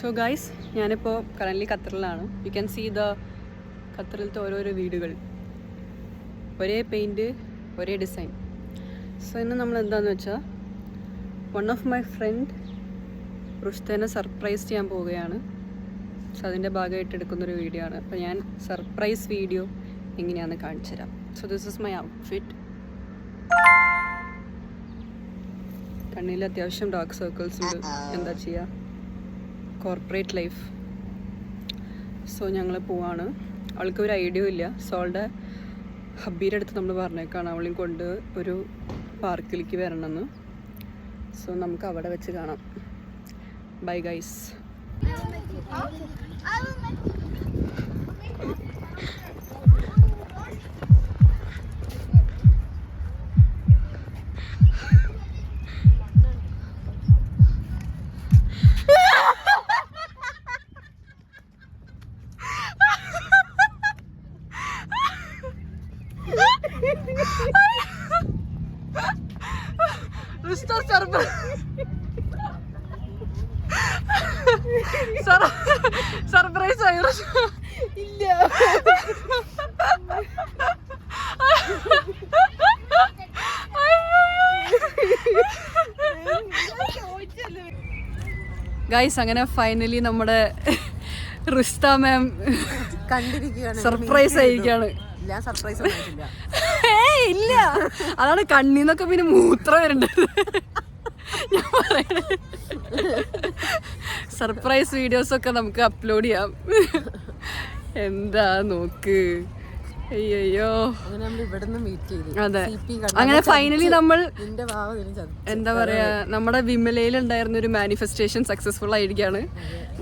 So guys, ഞാനിപ്പോൾ currently ഖത്തറിലാണ്. You can see the ഖത്തറിലത്തെ ഓരോരോ വീടുകൾ, ഒരേ പെയിൻറ്റ്, ഒരേ ഡിസൈൻ. സോ ഇന്ന് നമ്മൾ എന്താണെന്ന് വെച്ചാൽ, വൺ ഓഫ് മൈ ഫ്രണ്ട് റുഷ്തേനെ സർപ്രൈസ് ചെയ്യാൻ പോവുകയാണ്. സോ അതിൻ്റെ ഭാഗമായിട്ട് എടുക്കുന്നൊരു വീഡിയോ ആണ്. അപ്പോൾ ഞാൻ സർപ്രൈസ് വീഡിയോ എങ്ങനെയാണെന്ന് കാണിച്ചു തരാം. So this is my outfit. കണ്ണിൽ അത്യാവശ്യം ഡാർക്ക് സർക്കിൾസ് ഉണ്ട്, എന്താ ചെയ്യുക, കോർപ്പറേറ്റ് ലൈഫ്. സോ ഞങ്ങൾ പോവാണ്. അവൾക്ക് ഒരു ഐഡിയ ഇല്ല. സോ അവളുടെ ഹബ്ബീൻ്റെ അടുത്ത് നമ്മൾ പറഞ്ഞേക്കാണ് അവളെയും കൊണ്ട് ഒരു പാർക്കിലേക്ക് വരണമെന്ന്. സോ നമുക്ക് അവിടെ വെച്ച് കാണാം. Bye guys. സർപ്രൈസ് ആയി ഇല്ല. ഗൈസ്, അങ്ങനെ ഫൈനലി നമ്മുടെ റുസ്ത മാം കണ്ടിരിക്കുകയാണ്. സർപ്രൈസ് ആയിരിക്കാണ്. ഞാൻ സർപ്രൈസ് ഇല്ല, അതാണ് കണ്ണീന്നൊക്കെ പിന്നെ മൂത്രം വരേണ്ടത്. ഞാൻ പറയണേ, സർപ്രൈസ് വീഡിയോസൊക്കെ നമുക്ക് അപ്ലോഡ് ചെയ്യാം. എന്താ നോക്ക്, അയ്യോ. അതെ, അങ്ങനെ ഫൈനലി നമ്മൾ എന്താ പറയാ, നമ്മുടെ വിമലയിൽ ഉണ്ടായിരുന്ന ഒരു മാനിഫെസ്റ്റേഷൻ സക്സസ്ഫുൾ ആയിരിക്കാണ്.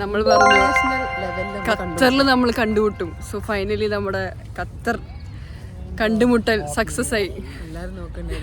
നമ്മൾ പറഞ്ഞു ഖത്തറിൽ നമ്മൾ കണ്ടുമുട്ടും. സോ ഫൈനലി നമ്മുടെ ഖത്തർ കണ്ടുമുട്ടൽ സക്സസ് ആയി. എല്ലാവരും നോക്കണ്ടേ,